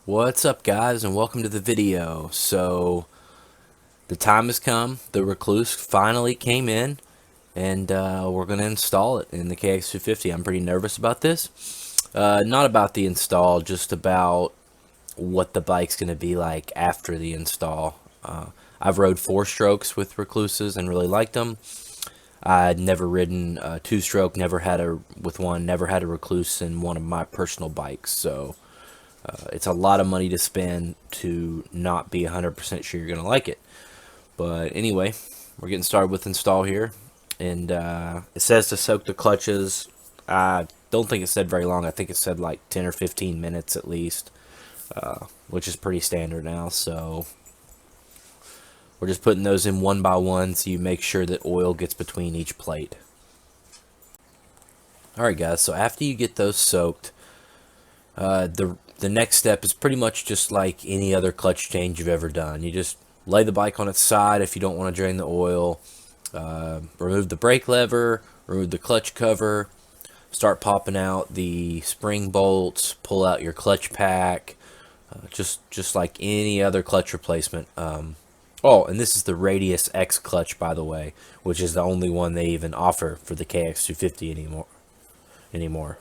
What's up, guys, and welcome to the video. So the time has come. The Rekluse finally came in, and we're going to install it in the KX250. I'm pretty nervous about this. Not about the install, just about what the bike's going to be like after the install. I've rode 4-strokes with Rekluses and really liked them. I'd never ridden a 2-stroke, never had a Rekluse in one of my personal bikes, so it's a lot of money to spend to not be 100% sure you're going to like it. But anyway, we're getting started with install here. And it says to soak the clutches. I don't think it said very long. I think it said like 10 or 15 minutes at least, which is pretty standard now. So we're just putting those in one by one so you make sure that oil gets between each plate. Alright guys, so after you get those soaked, the next step is pretty much just like any other clutch change you've ever done. You just lay the bike on its side if you don't want to drain the oil, remove the brake lever, remove the clutch cover, start popping out the spring bolts, pull out your clutch pack, just like any other clutch replacement. Oh, and this is the Radius X clutch, by the way, which is the only one they even offer for the KX250 anymore.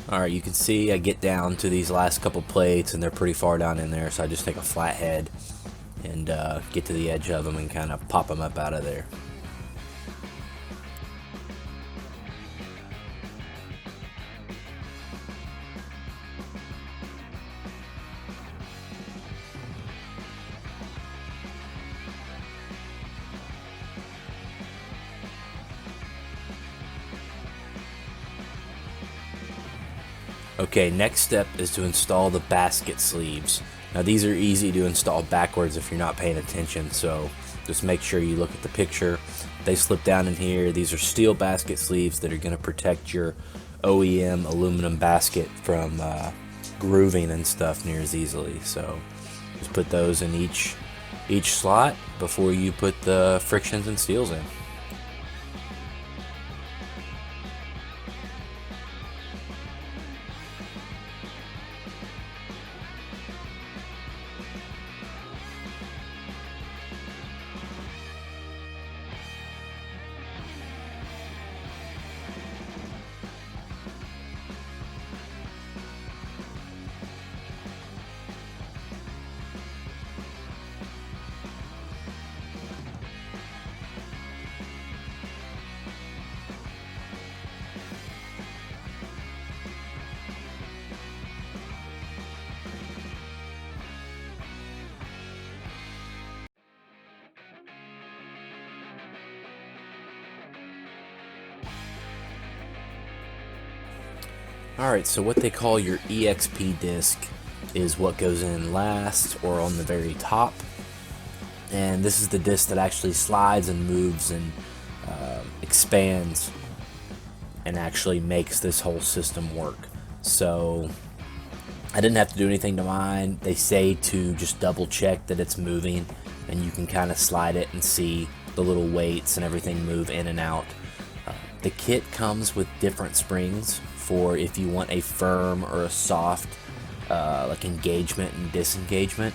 Alright, you can see I get down to these last couple plates and they're pretty far down in there, so I just take a flat head and get to the edge of them and kind of pop them up out of there. Okay, next step is to install the basket sleeves. Now these are easy to install backwards if you're not paying attention, so just make sure you look at the picture. They slip down in here. These are steel basket sleeves that are going to protect your OEM aluminum basket from grooving and stuff near as easily. So just put those in each slot before you put the frictions and seals in. Alright, so what they call your Exp Disk is what goes in last or on the very top. And this is the disc that actually slides and moves and expands and actually makes this whole system work. So I didn't have to do anything to mine. They say to just double check that it's moving, and you can kind of slide it and see the little weights and everything move in and out. The kit comes with different springs for if you want a firm or a soft like engagement and disengagement.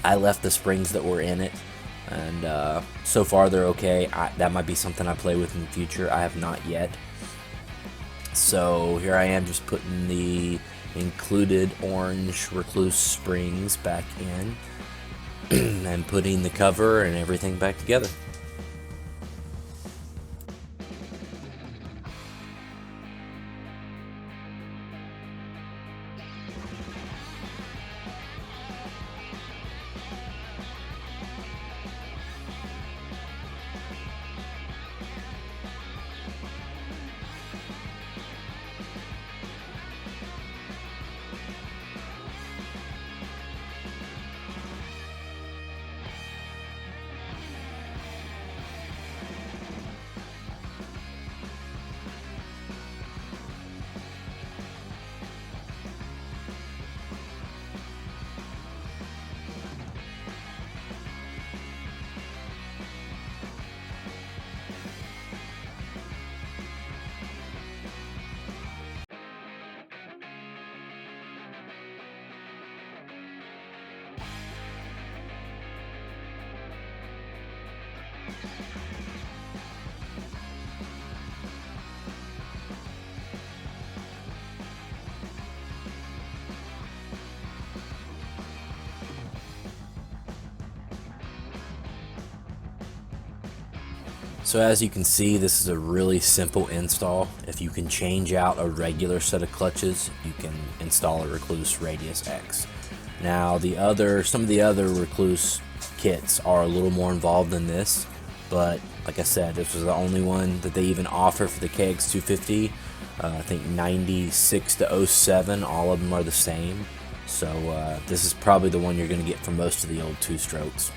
I left the springs that were in it, and so far they're okay. That might be something I play with in the future. I have not yet. So here I am just putting the included orange Rekluse springs back in and putting the cover and everything back together. So as you can see, this is a really simple install. If you can change out a regular set of clutches, you can install a Rekluse Radius X. Now some of the other Rekluse kits are a little more involved than this, but like I said, this was the only one that they even offer for the KX250. I think 96 to 07, all of them are the same. So this is probably the one you're going to get for most of the old two-strokes.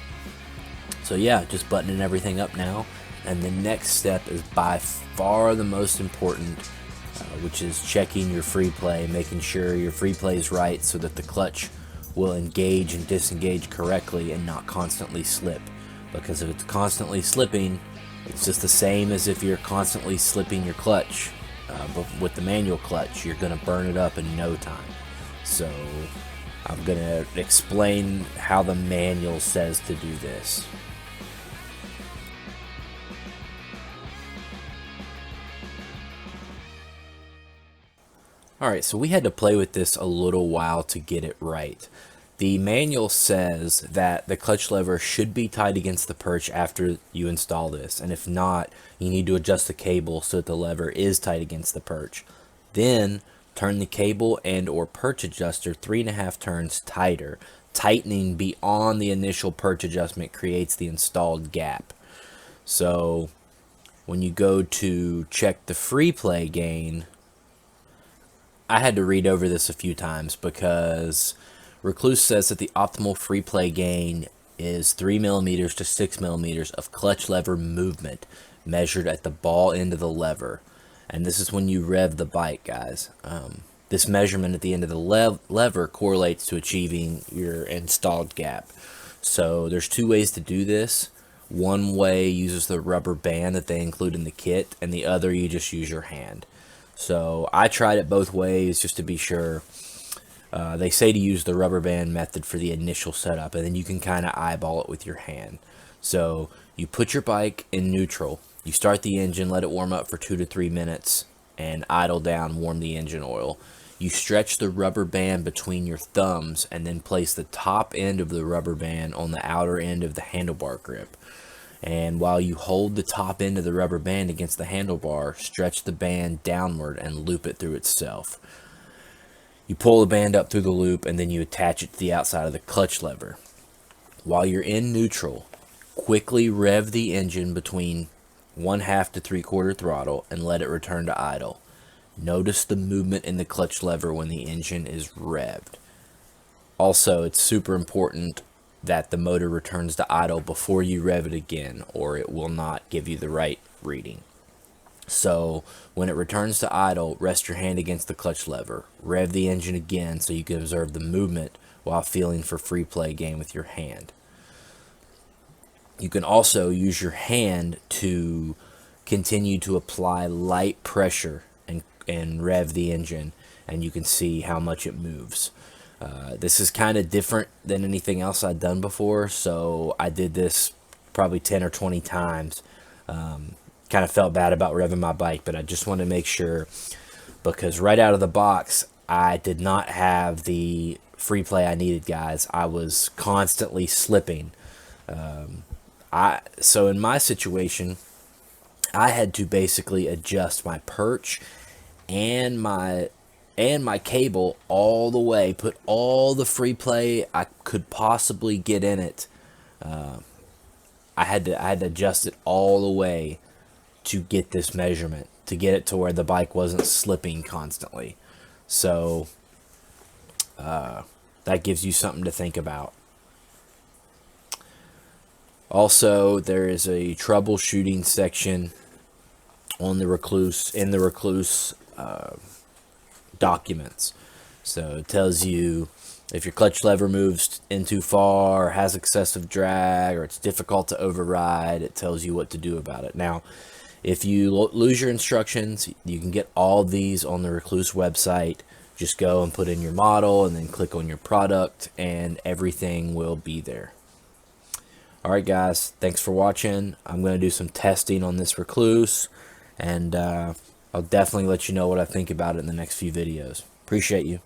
So yeah, just buttoning everything up now. And the next step is by far the most important, which is checking your Freeplay, making sure your Freeplay is right so that the clutch will engage and disengage correctly and not constantly slip. Because if it's constantly slipping, it's just the same as if you're constantly slipping your clutch. But with the manual clutch, you're going to burn it up in no time. So I'm going to explain how the manual says to do this. Alright, so we had to play with this a little while to get it right. The manual says that the clutch lever should be tight against the perch after you install this, and if not, you need to adjust the cable so that the lever is tight against the perch. Then, turn the cable and or perch adjuster 3.5 turns tighter. Tightening beyond the initial perch adjustment creates the installed gap. So, when you go to check the Freeplay gain, I had to read over this a few times because Rekluse says that the optimal Freeplay gain is 3mm to 6mm of clutch lever movement measured at the ball end of the lever. And this is when you rev the bike, guys. This measurement at the end of the lever correlates to achieving your installed gap. So there's two ways to do this. One way uses the rubber band that they include in the kit, and the other you just use your hand. So I tried it both ways just to be sure. They say to use the rubber band method for the initial setup, and then you can kind of eyeball it with your hand. So you put your bike in neutral, you start the engine, let it warm up for 2 to 3 minutes, and idle down, warm the engine oil. You stretch the rubber band between your thumbs and then place the top end of the rubber band on the outer end of the handlebar grip. And while you hold the top end of the rubber band against the handlebar, stretch the band downward and loop it through itself. You pull the band up through the loop and then you attach it to the outside of the clutch lever. While you're in neutral, quickly rev the engine between 1/2 to 3/4 throttle and let it return to idle. Notice the movement in the clutch lever when the engine is revved. Also, it's super important that the motor returns to idle before you rev it again, or it will not give you the right reading. So when it returns to idle, rest your hand against the clutch lever. Rev the engine again so you can observe the movement while feeling for Freeplay gain with your hand. You can also use your hand to continue to apply light pressure and rev the engine, and you can see how much it moves. This is kind of different than anything else I've done before, so I did this probably 10 or 20 times. Kind of felt bad about revving my bike, but I just wanted to make sure, because right out of the box, I did not have the Freeplay I needed, guys. I was constantly slipping. So in my situation, I had to basically adjust my perch and my cable all the way, put all the Freeplay I could possibly get in it. I had to adjust it all the way to get this measurement, to get it to where the bike wasn't slipping constantly. So that gives you something to think about. Also, there is a troubleshooting section on the Rekluse, in the Rekluse documents. So it tells you if your clutch lever moves in too far, or has excessive drag, or it's difficult to override. It tells you what to do about it. Now, if you lose your instructions, you can get all these on the Rekluse website. Just go and put in your model and then click on your product and everything will be there. Alright guys, thanks for watching. I'm going to do some testing on this Rekluse, and I'll definitely let you know what I think about it in the next few videos. Appreciate you.